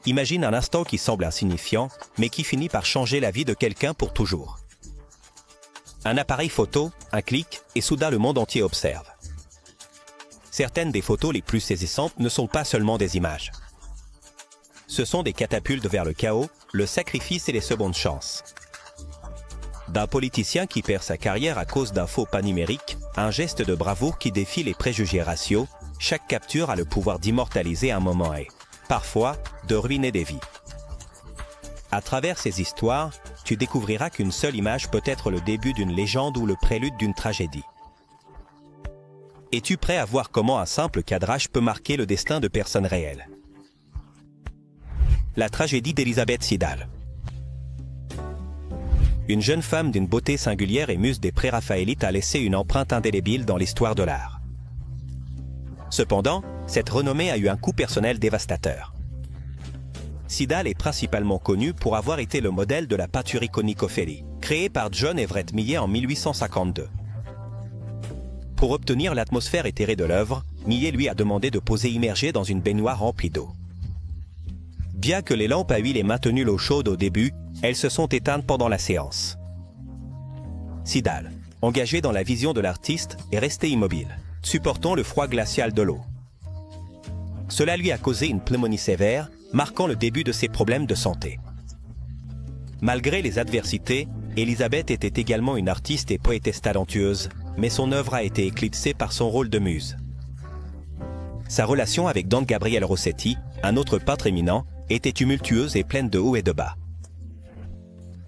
Imagine un instant qui semble insignifiant, mais qui finit par changer la vie de quelqu'un pour toujours. Un appareil photo, un clic, et soudain le monde entier observe. Certaines des photos les plus saisissantes ne sont pas seulement des images. Ce sont des catapultes vers le chaos, le sacrifice et les secondes chances. D'un politicien qui perd sa carrière à cause d'un faux pas numérique, un geste de bravoure qui défie les préjugés raciaux, chaque capture a le pouvoir d'immortaliser un moment et, parfois, de ruiner des vies. À travers ces histoires, tu découvriras qu'une seule image peut être le début d'une légende ou le prélude d'une tragédie. Es-tu prêt à voir comment un simple cadrage peut marquer le destin de personnes réelles? La tragédie d'Elizabeth Siddal. Une jeune femme d'une beauté singulière et muse des pré-raphaélites a laissé une empreinte indélébile dans l'histoire de l'art. Cependant, cette renommée a eu un coup personnel dévastateur. Siddal est principalement connue pour avoir été le modèle de la peinture iconique Ophélie, créée par John Everett Millet en 1852. Pour obtenir l'atmosphère éthérée de l'œuvre, Millet lui a demandé de poser immergée dans une baignoire remplie d'eau. Bien que les lampes à huile aient maintenu l'eau chaude au début, elles se sont éteintes pendant la séance. Siddal, engagé dans la vision de l'artiste, est resté immobile, supportant le froid glacial de l'eau. Cela lui a causé une pneumonie sévère, marquant le début de ses problèmes de santé. Malgré les adversités, Elizabeth était également une artiste et poétesse talentueuse, mais son œuvre a été éclipsée par son rôle de muse. Sa relation avec Don Gabriel Rossetti, un autre peintre éminent, était tumultueuse et pleine de hauts et de bas.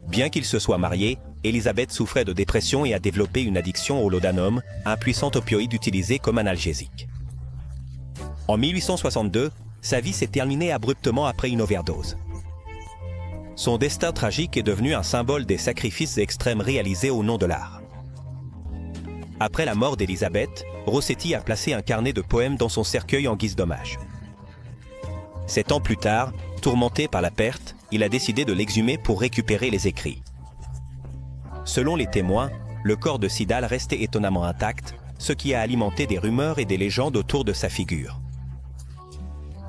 Bien qu'il se soit marié, Elizabeth souffrait de dépression et a développé une addiction au laudanum, un puissant opioïde utilisé comme analgésique. En 1862, sa vie s'est terminée abruptement après une overdose. Son destin tragique est devenu un symbole des sacrifices extrêmes réalisés au nom de l'art. Après la mort d'Elizabeth, Rossetti a placé un carnet de poèmes dans son cercueil en guise d'hommage. 7 ans plus tard, tourmenté par la perte, il a décidé de l'exhumer pour récupérer les écrits. Selon les témoins, le corps de Siddal restait étonnamment intact, ce qui a alimenté des rumeurs et des légendes autour de sa figure.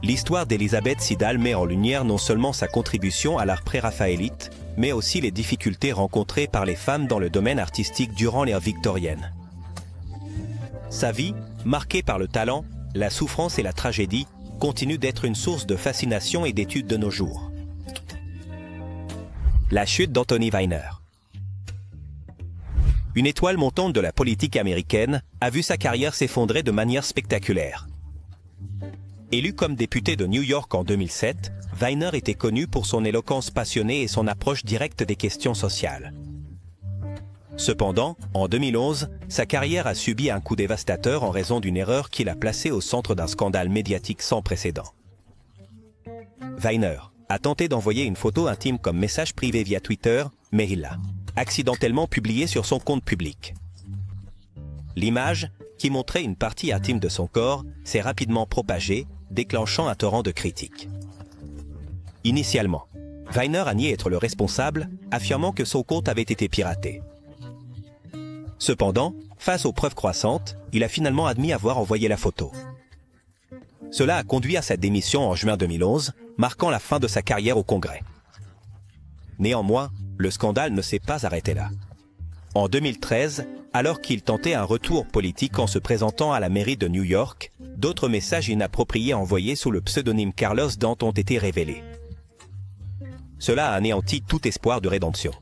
L'histoire d'Elizabeth Siddal met en lumière non seulement sa contribution à l'art pré-raphaélite, mais aussi les difficultés rencontrées par les femmes dans le domaine artistique durant l'ère victorienne. Sa vie, marquée par le talent, la souffrance et la tragédie, continue d'être une source de fascination et d'étude de nos jours. La chute d'Anthony Weiner. Une étoile montante de la politique américaine a vu sa carrière s'effondrer de manière spectaculaire. Élu comme député de New York en 2007, Weiner était connu pour son éloquence passionnée et son approche directe des questions sociales. Cependant, en 2011, sa carrière a subi un coup dévastateur en raison d'une erreur qui l'a placé au centre d'un scandale médiatique sans précédent. Weiner a tenté d'envoyer une photo intime comme message privé via Twitter, mais il l'a accidentellement publiée sur son compte public. L'image, qui montrait une partie intime de son corps, s'est rapidement propagée, déclenchant un torrent de critiques. Initialement, Weiner a nié être le responsable, affirmant que son compte avait été piraté. Cependant, face aux preuves croissantes, il a finalement admis avoir envoyé la photo. Cela a conduit à sa démission en juin 2011, marquant la fin de sa carrière au Congrès. Néanmoins, le scandale ne s'est pas arrêté là. En 2013, alors qu'il tentait un retour politique en se présentant à la mairie de New York, d'autres messages inappropriés envoyés sous le pseudonyme Carlos Dante ont été révélés. Cela a anéanti tout espoir de rédemption.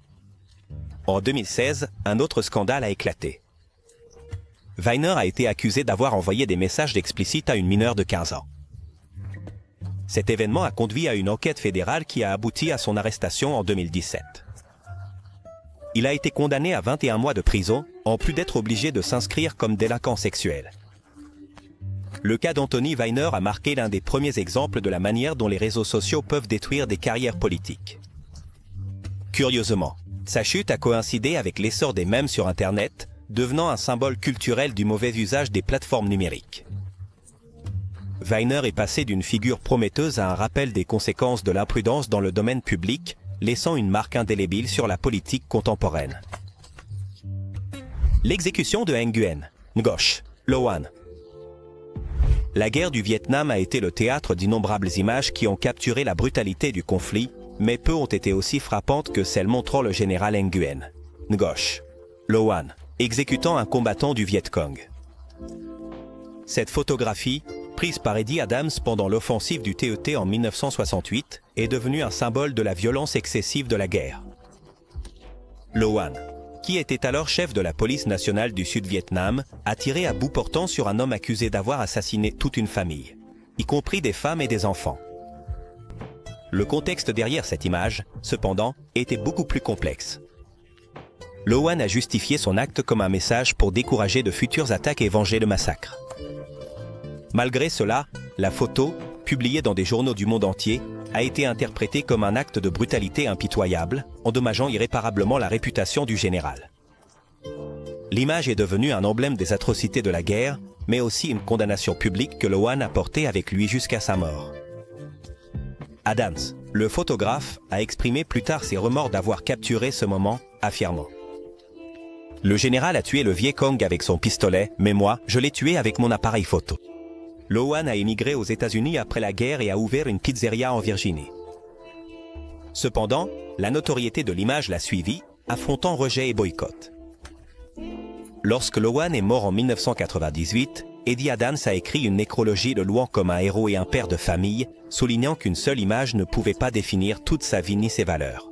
En 2016, un autre scandale a éclaté. Weiner a été accusé d'avoir envoyé des messages explicites à une mineure de 15 ans. Cet événement a conduit à une enquête fédérale qui a abouti à son arrestation en 2017. Il a été condamné à 21 mois de prison, en plus d'être obligé de s'inscrire comme délinquant sexuel. Le cas d'Anthony Weiner a marqué l'un des premiers exemples de la manière dont les réseaux sociaux peuvent détruire des carrières politiques. Curieusement, sa chute a coïncidé avec l'essor des mèmes sur Internet, devenant un symbole culturel du mauvais usage des plateformes numériques. Weiner est passé d'une figure prometteuse à un rappel des conséquences de l'imprudence dans le domaine public, laissant une marque indélébile sur la politique contemporaine. L'exécution de Nguyen Ngoc Loan. La guerre du Vietnam a été le théâtre d'innombrables images qui ont capturé la brutalité du conflit, mais peu ont été aussi frappantes que celles montrant le général Nguyen Ngoc Loan exécutant un combattant du Viet Cong. Cette photographie, prise par Eddie Adams pendant l'offensive du TET en 1968, est devenue un symbole de la violence excessive de la guerre. Loan, qui était alors chef de la police nationale du Sud-Vietnam, a tiré à bout portant sur un homme accusé d'avoir assassiné toute une famille, y compris des femmes et des enfants. Le contexte derrière cette image, cependant, était beaucoup plus complexe. Loan a justifié son acte comme un message pour décourager de futures attaques et venger le massacre. Malgré cela, la photo, publiée dans des journaux du monde entier, a été interprétée comme un acte de brutalité impitoyable, endommageant irréparablement la réputation du général. L'image est devenue un emblème des atrocités de la guerre, mais aussi une condamnation publique que Loan a portée avec lui jusqu'à sa mort. Adams, le photographe, a exprimé plus tard ses remords d'avoir capturé ce moment, affirmant « Le général a tué le Viet Cong avec son pistolet, mais moi, je l'ai tué avec mon appareil photo. » Loan a émigré aux États-Unis après la guerre et a ouvert une pizzeria en Virginie. Cependant, la notoriété de l'image l'a suivi, affrontant rejet et boycott. Lorsque Loan est mort en 1998, Eddie Adams a écrit une nécrologie le louant comme un héros et un père de famille, soulignant qu'une seule image ne pouvait pas définir toute sa vie ni ses valeurs.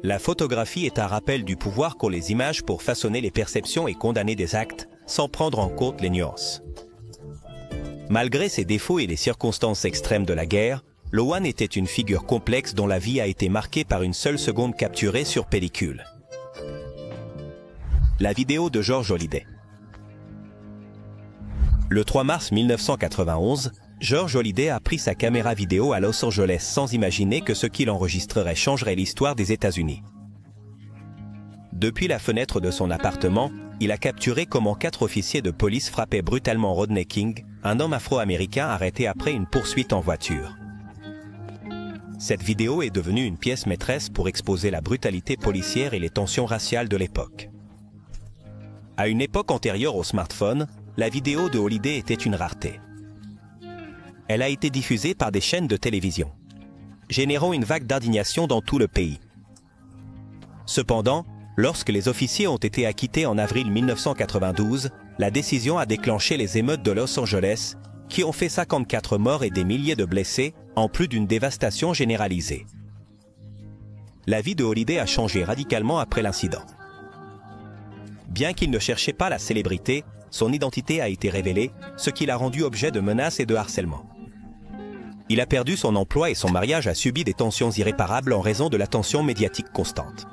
La photographie est un rappel du pouvoir qu'ont les images pour façonner les perceptions et condamner des actes, sans prendre en compte les nuances. Malgré ses défauts et les circonstances extrêmes de la guerre, Loan était une figure complexe dont la vie a été marquée par une seule seconde capturée sur pellicule. La vidéo de George Holliday. Le 3 mars 1991, George Holliday a pris sa caméra vidéo à Los Angeles sans imaginer que ce qu'il enregistrerait changerait l'histoire des États-Unis. Depuis la fenêtre de son appartement, il a capturé comment 4 officiers de police frappaient brutalement Rodney King, un homme afro-américain arrêté après une poursuite en voiture. Cette vidéo est devenue une pièce maîtresse pour exposer la brutalité policière et les tensions raciales de l'époque. À une époque antérieure au smartphone, la vidéo de Holliday était une rareté. Elle a été diffusée par des chaînes de télévision, générant une vague d'indignation dans tout le pays. Cependant, lorsque les officiers ont été acquittés en avril 1992, la décision a déclenché les émeutes de Los Angeles, qui ont fait 54 morts et des milliers de blessés, en plus d'une dévastation généralisée. La vie de Holliday a changé radicalement après l'incident. Bien qu'il ne cherchait pas la célébrité, son identité a été révélée, ce qui l'a rendu objet de menaces et de harcèlement. Il a perdu son emploi et son mariage a subi des tensions irréparables en raison de l'attention médiatique constante.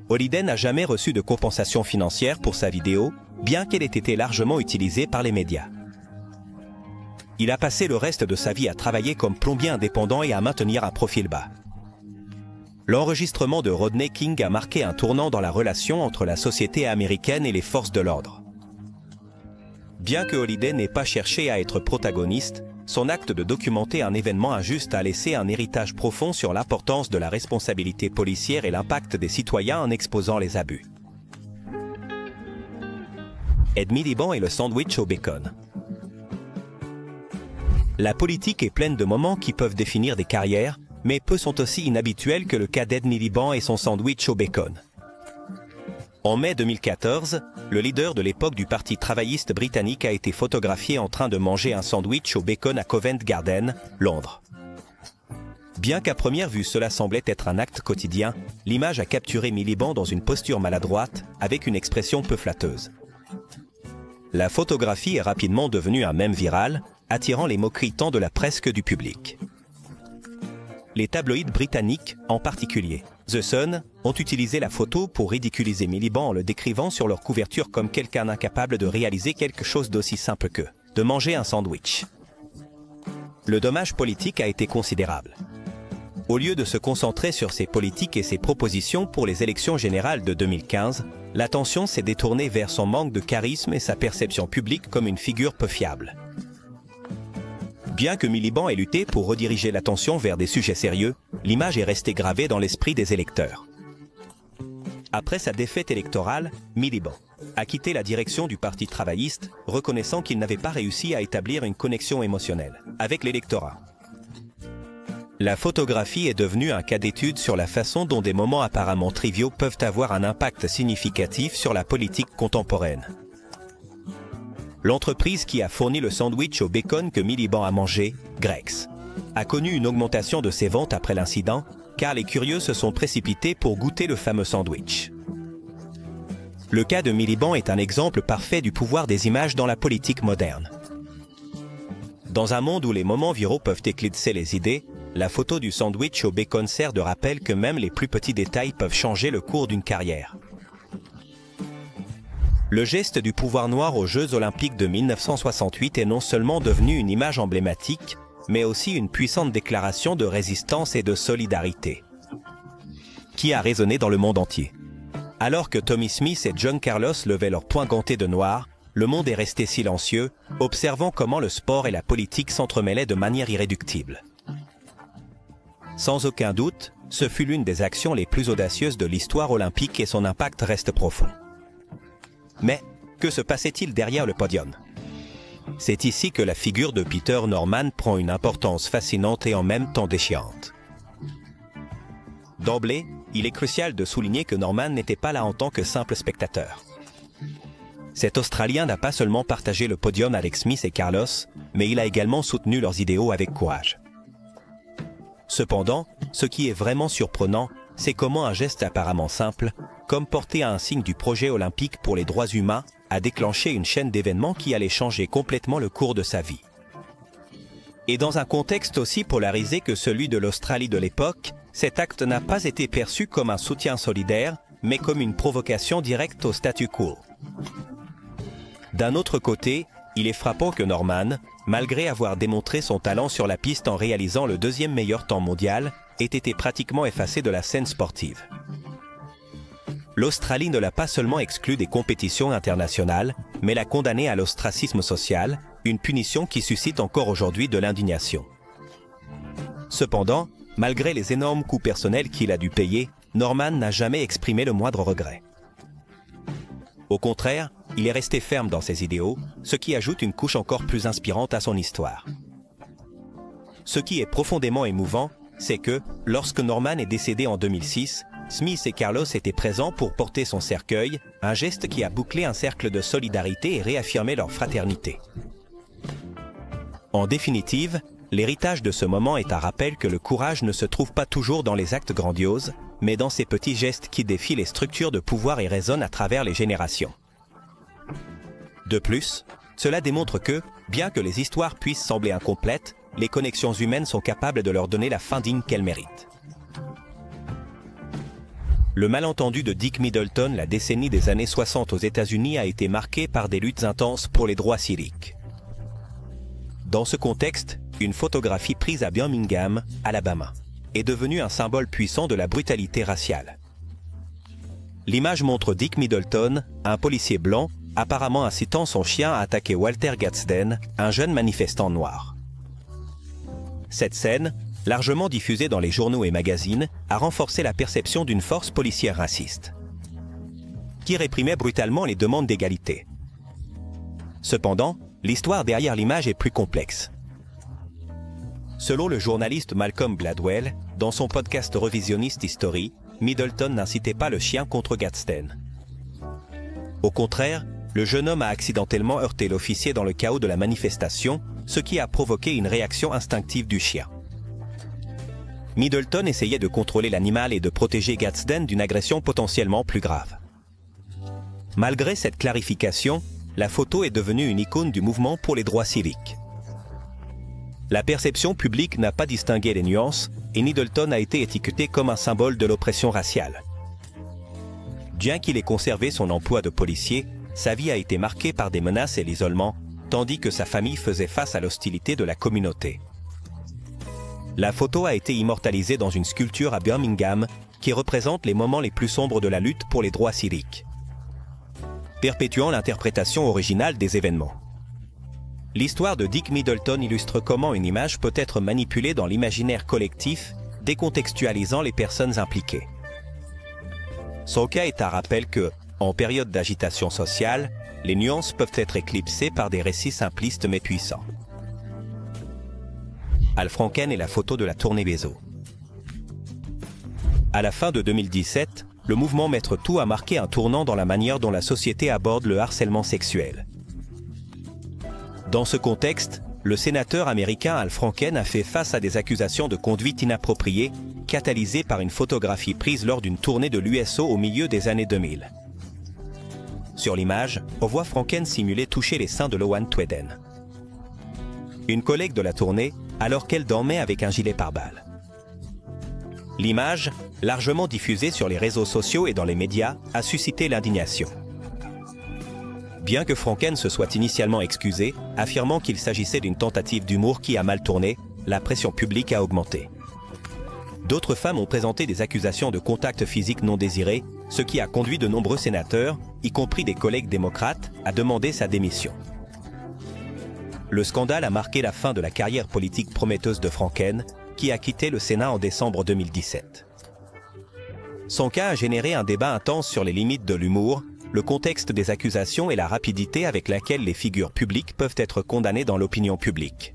Holliday n'a jamais reçu de compensation financière pour sa vidéo, bien qu'elle ait été largement utilisée par les médias. Il a passé le reste de sa vie à travailler comme plombier indépendant et à maintenir un profil bas. L'enregistrement de Rodney King a marqué un tournant dans la relation entre la société américaine et les forces de l'ordre. Bien que Holliday n'ait pas cherché à être protagoniste, son acte de documenter un événement injuste a laissé un héritage profond sur l'importance de la responsabilité policière et l'impact des citoyens en exposant les abus. Ed Miliband et le sandwich au bacon. La politique est pleine de moments qui peuvent définir des carrières, mais peu sont aussi inhabituels que le cas d'Ed Miliband et son sandwich au bacon. En mai 2014, le leader de l'époque du Parti travailliste britannique a été photographié en train de manger un sandwich au bacon à Covent Garden, Londres. Bien qu'à première vue cela semblait être un acte quotidien, l'image a capturé Miliband dans une posture maladroite, avec une expression peu flatteuse. La photographie est rapidement devenue un mème viral, attirant les moqueries tant de la presse que du public. Les tabloïds britanniques, en particulier The Sun, ont utilisé la photo pour ridiculiser Miliband en le décrivant sur leur couverture comme quelqu'un incapable de réaliser quelque chose d'aussi simple que de manger un sandwich. Le dommage politique a été considérable. Au lieu de se concentrer sur ses politiques et ses propositions pour les élections générales de 2015, l'attention s'est détournée vers son manque de charisme et sa perception publique comme une figure peu fiable. Bien que Miliband ait lutté pour rediriger l'attention vers des sujets sérieux, l'image est restée gravée dans l'esprit des électeurs. Après sa défaite électorale, Miliband a quitté la direction du Parti travailliste, reconnaissant qu'il n'avait pas réussi à établir une connexion émotionnelle avec l'électorat. La photographie est devenue un cas d'étude sur la façon dont des moments apparemment triviaux peuvent avoir un impact significatif sur la politique contemporaine. L'entreprise qui a fourni le sandwich au bacon que Miliband a mangé, Greggs, a connu une augmentation de ses ventes après l'incident, car les curieux se sont précipités pour goûter le fameux sandwich. Le cas de Miliband est un exemple parfait du pouvoir des images dans la politique moderne. Dans un monde où les moments viraux peuvent éclipser les idées, la photo du sandwich au bacon sert de rappel que même les plus petits détails peuvent changer le cours d'une carrière. Le geste du pouvoir noir aux Jeux Olympiques de 1968 est non seulement devenu une image emblématique, mais aussi une puissante déclaration de résistance et de solidarité, qui a résonné dans le monde entier. Alors que Tommie Smith et John Carlos levaient leurs poings gantés de noir, le monde est resté silencieux, observant comment le sport et la politique s'entremêlaient de manière irréductible. Sans aucun doute, ce fut l'une des actions les plus audacieuses de l'histoire olympique et son impact reste profond. Mais que se passait-il derrière le podium? C'est ici que la figure de Peter Norman prend une importance fascinante et en même temps déchirante. D'emblée, il est crucial de souligner que Norman n'était pas là en tant que simple spectateur. Cet Australien n'a pas seulement partagé le podium avec Smith et Carlos, mais il a également soutenu leurs idéaux avec courage. Cependant, ce qui est vraiment surprenant, c'est comment un geste apparemment simple, comme porter à un signe du projet olympique pour les droits humains, a déclenché une chaîne d'événements qui allait changer complètement le cours de sa vie. Et dans un contexte aussi polarisé que celui de l'Australie de l'époque, cet acte n'a pas été perçu comme un soutien solidaire, mais comme une provocation directe au statu quo. D'un autre côté, il est frappant que Norman, malgré avoir démontré son talent sur la piste en réalisant le deuxième meilleur temps mondial, ait été pratiquement effacé de la scène sportive. L'Australie ne l'a pas seulement exclu des compétitions internationales, mais l'a condamné à l'ostracisme social, une punition qui suscite encore aujourd'hui de l'indignation. Cependant, malgré les énormes coûts personnels qu'il a dû payer, Norman n'a jamais exprimé le moindre regret. Au contraire, il est resté ferme dans ses idéaux, ce qui ajoute une couche encore plus inspirante à son histoire. Ce qui est profondément émouvant, c'est que, lorsque Norman est décédé en 2006, Smith et Carlos étaient présents pour porter son cercueil, un geste qui a bouclé un cercle de solidarité et réaffirmé leur fraternité. En définitive, l'héritage de ce moment est un rappel que le courage ne se trouve pas toujours dans les actes grandioses, mais dans ces petits gestes qui défient les structures de pouvoir et résonnent à travers les générations. De plus, cela démontre que, bien que les histoires puissent sembler incomplètes, les connexions humaines sont capables de leur donner la fin digne qu'elles méritent. Le malentendu de Dick Middleton, la décennie des années 60 aux États-Unis, a été marqué par des luttes intenses pour les droits civiques. Dans ce contexte, une photographie prise à Birmingham, Alabama, est devenue un symbole puissant de la brutalité raciale. L'image montre Dick Middleton, un policier blanc, apparemment incitant son chien à attaquer Walter Gadsden, un jeune manifestant noir. Cette scène, largement diffusée dans les journaux et magazines, a renforcé la perception d'une force policière raciste, qui réprimait brutalement les demandes d'égalité. Cependant, l'histoire derrière l'image est plus complexe. Selon le journaliste Malcolm Gladwell, dans son podcast Revisionist History, Middleton n'incitait pas le chien contre Gadsden. Au contraire, le jeune homme a accidentellement heurté l'officier dans le chaos de la manifestation, ce qui a provoqué une réaction instinctive du chien. Middleton essayait de contrôler l'animal et de protéger Gadsden d'une agression potentiellement plus grave. Malgré cette clarification, la photo est devenue une icône du mouvement pour les droits civiques. La perception publique n'a pas distingué les nuances et Middleton a été étiqueté comme un symbole de l'oppression raciale. Bien qu'il ait conservé son emploi de policier, sa vie a été marquée par des menaces et l'isolement, tandis que sa famille faisait face à l'hostilité de la communauté. La photo a été immortalisée dans une sculpture à Birmingham qui représente les moments les plus sombres de la lutte pour les droits civiques, perpétuant l'interprétation originale des événements. L'histoire de Dick Middleton illustre comment une image peut être manipulée dans l'imaginaire collectif, décontextualisant les personnes impliquées. Son cas est un rappel que, en période d'agitation sociale, les nuances peuvent être éclipsées par des récits simplistes mais puissants. Al Franken et la photo de la tournée Bezos. À la fin de 2017, le mouvement Mettre Tout a marqué un tournant dans la manière dont la société aborde le harcèlement sexuel. Dans ce contexte, le sénateur américain Al Franken a fait face à des accusations de conduite inappropriée, catalysées par une photographie prise lors d'une tournée de l'USO au milieu des années 2000. Sur l'image, on voit Franken simuler toucher les seins de Loan Tweden, une collègue de la tournée, alors qu'elle dormait avec un gilet pare-balles. L'image, largement diffusée sur les réseaux sociaux et dans les médias, a suscité l'indignation. Bien que Franken se soit initialement excusé, affirmant qu'il s'agissait d'une tentative d'humour qui a mal tourné, la pression publique a augmenté. D'autres femmes ont présenté des accusations de contact physique non désiré, ce qui a conduit de nombreux sénateurs, y compris des collègues démocrates, à demander sa démission. Le scandale a marqué la fin de la carrière politique prometteuse de Franken, qui a quitté le Sénat en décembre 2017. Son cas a généré un débat intense sur les limites de l'humour, le contexte des accusations et la rapidité avec laquelle les figures publiques peuvent être condamnées dans l'opinion publique.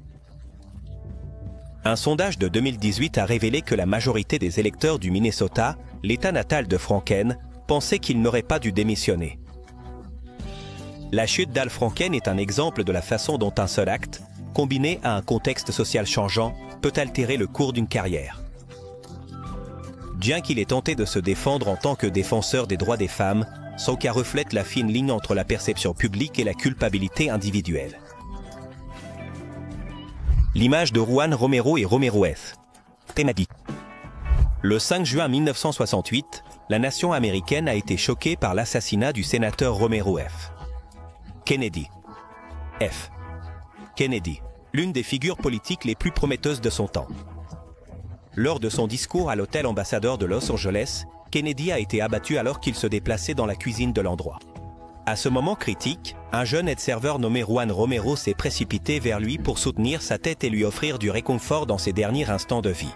Un sondage de 2018 a révélé que la majorité des électeurs du Minnesota, l'État natal de Franken, pensaient qu'il n'aurait pas dû démissionner. La chute d'Al Franken est un exemple de la façon dont un seul acte, combiné à un contexte social changeant, peut altérer le cours d'une carrière. Bien qu'il ait tenté de se défendre en tant que défenseur des droits des femmes, son cas reflète la fine ligne entre la perception publique et la culpabilité individuelle. L'image de Juan Romero et Romero F. Kennedy. Le 5 juin 1968, la nation américaine a été choquée par l'assassinat du sénateur Romero F. Kennedy. F. Kennedy, l'une des figures politiques les plus prometteuses de son temps. Lors de son discours à l'hôtel ambassadeur de Los Angeles, Kennedy a été abattu alors qu'il se déplaçait dans la cuisine de l'endroit. À ce moment critique, un jeune aide-serveur nommé Juan Romero s'est précipité vers lui pour soutenir sa tête et lui offrir du réconfort dans ses derniers instants de vie.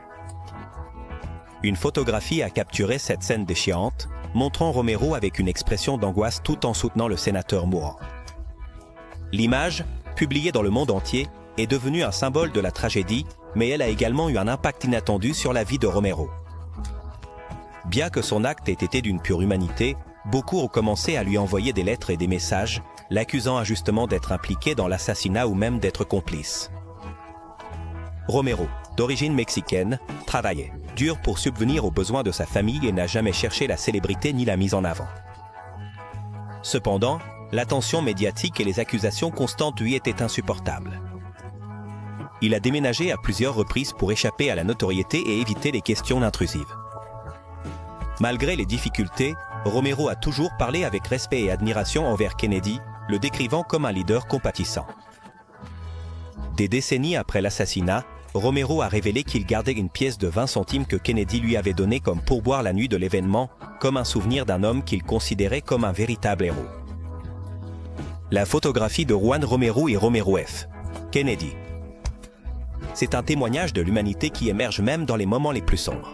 Une photographie a capturé cette scène déchirante, montrant Romero avec une expression d'angoisse tout en soutenant le sénateur mourant. L'image, publiée dans le monde entier, est devenue un symbole de la tragédie, mais elle a également eu un impact inattendu sur la vie de Romero. Bien que son acte ait été d'une pure humanité, beaucoup ont commencé à lui envoyer des lettres et des messages, l'accusant injustement d'être impliqué dans l'assassinat ou même d'être complice. Romero, d'origine mexicaine, travaillait dur pour subvenir aux besoins de sa famille et n'a jamais cherché la célébrité ni la mise en avant. Cependant, l'attention médiatique et les accusations constantes lui étaient insupportables. Il a déménagé à plusieurs reprises pour échapper à la notoriété et éviter les questions intrusives. Malgré les difficultés, Romero a toujours parlé avec respect et admiration envers Kennedy, le décrivant comme un leader compatissant. Des décennies après l'assassinat, Romero a révélé qu'il gardait une pièce de 20 centimes que Kennedy lui avait donnée comme pourboire la nuit de l'événement, comme un souvenir d'un homme qu'il considérait comme un véritable héros. La photographie de Juan Romero et Romero F. Kennedy. C'est un témoignage de l'humanité qui émerge même dans les moments les plus sombres.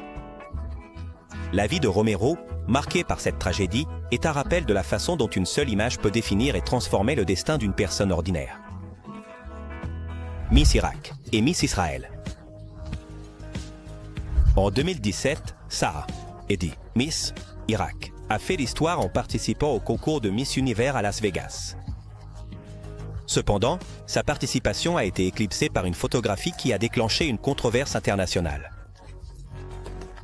La vie de Romero, marquée par cette tragédie, est un rappel de la façon dont une seule image peut définir et transformer le destin d'une personne ordinaire. Miss Irak et Miss Israël. En 2017, Sarah Eddy, Miss Irak, a fait l'histoire en participant au concours de Miss Univers à Las Vegas. Cependant, sa participation a été éclipsée par une photographie qui a déclenché une controverse internationale.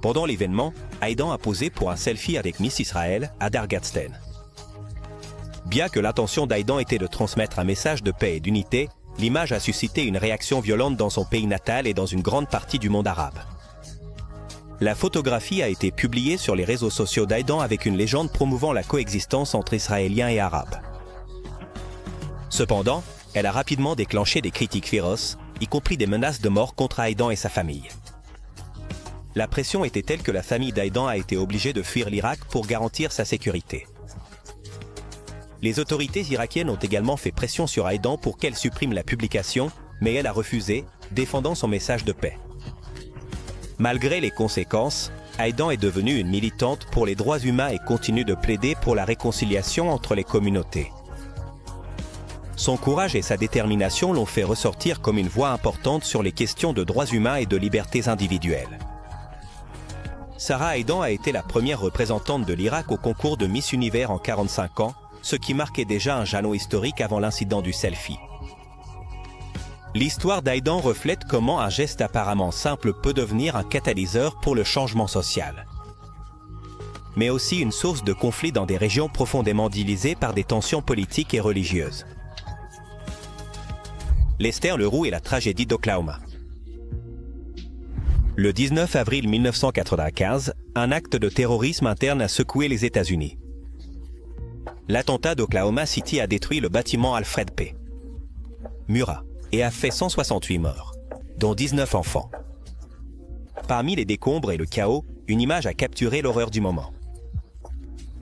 Pendant l'événement, Aidan a posé pour un selfie avec Miss Israël, Hadar Gadstein. Bien que l'intention d'Aidan était de transmettre un message de paix et d'unité, l'image a suscité une réaction violente dans son pays natal et dans une grande partie du monde arabe. La photographie a été publiée sur les réseaux sociaux d'Aidan avec une légende promouvant la coexistence entre Israéliens et Arabes. Cependant, elle a rapidement déclenché des critiques féroces, y compris des menaces de mort contre Aidan et sa famille. La pression était telle que la famille d'Aidan a été obligée de fuir l'Irak pour garantir sa sécurité. Les autorités irakiennes ont également fait pression sur Aidan pour qu'elle supprime la publication, mais elle a refusé, défendant son message de paix. Malgré les conséquences, Aidan est devenue une militante pour les droits humains et continue de plaider pour la réconciliation entre les communautés. Son courage et sa détermination l'ont fait ressortir comme une voix importante sur les questions de droits humains et de libertés individuelles. Sarah Aidan a été la première représentante de l'Irak au concours de Miss Univers en 45 ans, ce qui marquait déjà un jalon historique avant l'incident du selfie. L'histoire d'Aidan reflète comment un geste apparemment simple peut devenir un catalyseur pour le changement social, mais aussi une source de conflit dans des régions profondément divisées par des tensions politiques et religieuses. Lester Leroux et la tragédie d'Oklahoma. Le 19 avril 1995, un acte de terrorisme interne a secoué les États-Unis. L'attentat d'Oklahoma City a détruit le bâtiment Alfred P. Murrah et a fait 168 morts, dont 19 enfants. Parmi les décombres et le chaos, une image a capturé l'horreur du moment.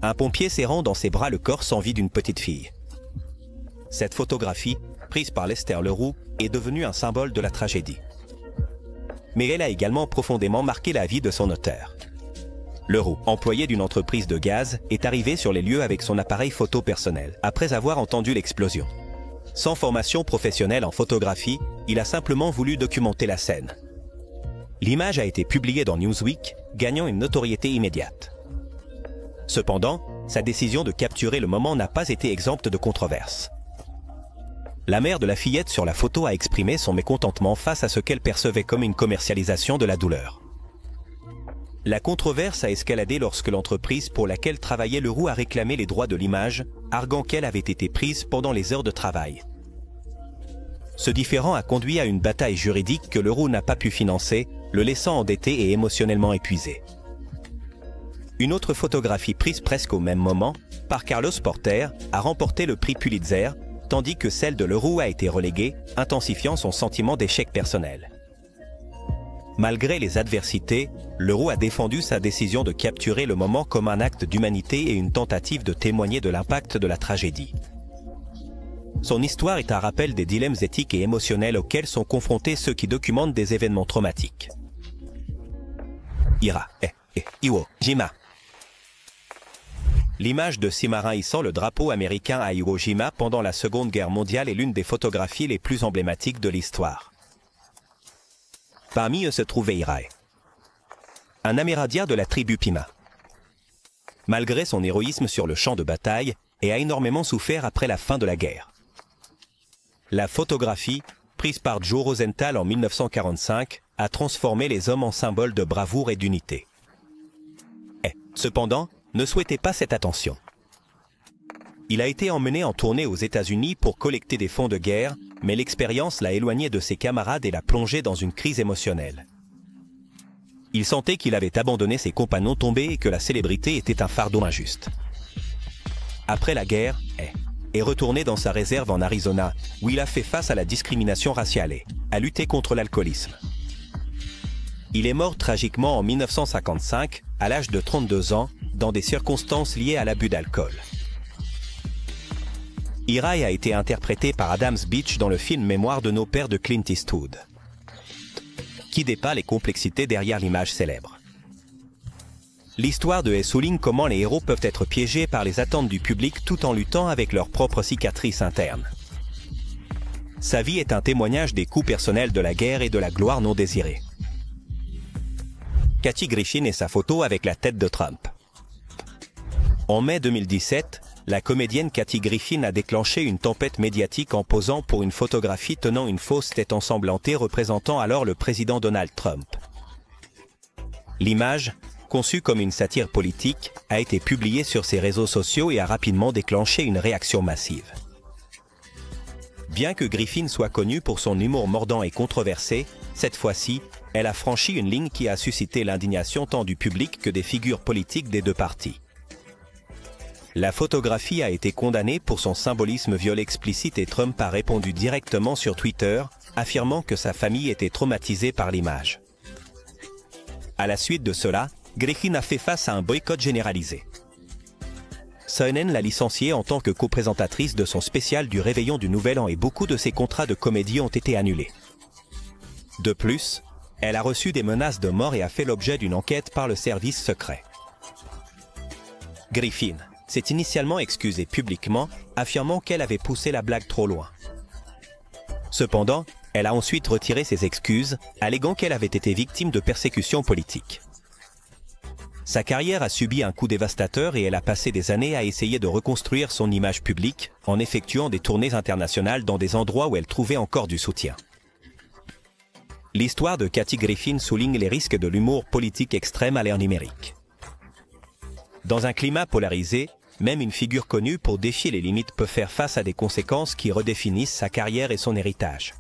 Un pompier serrant dans ses bras le corps sans vie d'une petite fille. Cette photographie, prise par Lester Leroux, est devenue un symbole de la tragédie. Mais elle a également profondément marqué la vie de son auteur. Leroux, employé d'une entreprise de gaz, est arrivé sur les lieux avec son appareil photo personnel, après avoir entendu l'explosion. Sans formation professionnelle en photographie, il a simplement voulu documenter la scène. L'image a été publiée dans Newsweek, gagnant une notoriété immédiate. Cependant, sa décision de capturer le moment n'a pas été exempte de controverses. La mère de la fillette sur la photo a exprimé son mécontentement face à ce qu'elle percevait comme une commercialisation de la douleur. La controverse a escaladé lorsque l'entreprise pour laquelle travaillait Leroux a réclamé les droits de l'image, arguant qu'elle avait été prise pendant les heures de travail. Ce différend a conduit à une bataille juridique que Leroux n'a pas pu financer, le laissant endetté et émotionnellement épuisé. Une autre photographie prise presque au même moment, par Carlos Porter, a remporté le prix Pulitzer, tandis que celle de Leroux a été reléguée, intensifiant son sentiment d'échec personnel. Malgré les adversités, Leroux a défendu sa décision de capturer le moment comme un acte d'humanité et une tentative de témoigner de l'impact de la tragédie. Son histoire est un rappel des dilemmes éthiques et émotionnels auxquels sont confrontés ceux qui documentent des événements traumatiques. Iwo Jima. L'image de 6 marins hissant le drapeau américain à Iwo Jima pendant la Seconde Guerre mondiale est l'une des photographies les plus emblématiques de l'histoire. Parmi eux se trouvait Irae, un Amérindien de la tribu Pima. Malgré son héroïsme sur le champ de bataille, il a énormément souffert après la fin de la guerre. La photographie, prise par Joe Rosenthal en 1945, a transformé les hommes en symboles de bravoure et d'unité. Cependant, ne souhaitait pas cette attention. Il a été emmené en tournée aux États-Unis pour collecter des fonds de guerre, mais l'expérience l'a éloigné de ses camarades et l'a plongé dans une crise émotionnelle. Il sentait qu'il avait abandonné ses compagnons tombés et que la célébrité était un fardeau injuste. Après la guerre, est retourné dans sa réserve en Arizona, où il a fait face à la discrimination raciale et a lutté contre l'alcoolisme. Il est mort tragiquement en 1955, à l'âge de 32 ans, dans des circonstances liées à l'abus d'alcool. Irae a été interprété par Adams Beach dans le film Mémoire de nos pères de Clint Eastwood, qui dépeint les complexités derrière l'image célèbre. L'histoire de souligne comment les héros peuvent être piégés par les attentes du public tout en luttant avec leurs propres cicatrices internes. Sa vie est un témoignage des coups personnels de la guerre et de la gloire non désirée. Kathy Griffin et sa photo avec la tête de Trump. En mai 2017, la comédienne Kathy Griffin a déclenché une tempête médiatique en posant pour une photographie tenant une fausse tête ensanglantée représentant alors le président Donald Trump. L'image, conçue comme une satire politique, a été publiée sur ses réseaux sociaux et a rapidement déclenché une réaction massive. Bien que Griffin soit connue pour son humour mordant et controversé, cette fois-ci, elle a franchi une ligne qui a suscité l'indignation tant du public que des figures politiques des deux partis. La photographie a été condamnée pour son symbolisme viol explicite et Trump a répondu directement sur Twitter, affirmant que sa famille était traumatisée par l'image. À la suite de cela, Griffin a fait face à un boycott généralisé. CNN l'a licenciée en tant que co-présentatrice de son spécial du Réveillon du Nouvel An et beaucoup de ses contrats de comédie ont été annulés. De plus, elle a reçu des menaces de mort et a fait l'objet d'une enquête par le service secret. Griffin s'est initialement excusée publiquement, affirmant qu'elle avait poussé la blague trop loin. Cependant, elle a ensuite retiré ses excuses, alléguant qu'elle avait été victime de persécutions politiques. Sa carrière a subi un coup dévastateur et elle a passé des années à essayer de reconstruire son image publique en effectuant des tournées internationales dans des endroits où elle trouvait encore du soutien. L'histoire de Kathy Griffin souligne les risques de l'humour politique extrême à l'ère numérique. Dans un climat polarisé, même une figure connue pour défier les limites peut faire face à des conséquences qui redéfinissent sa carrière et son héritage.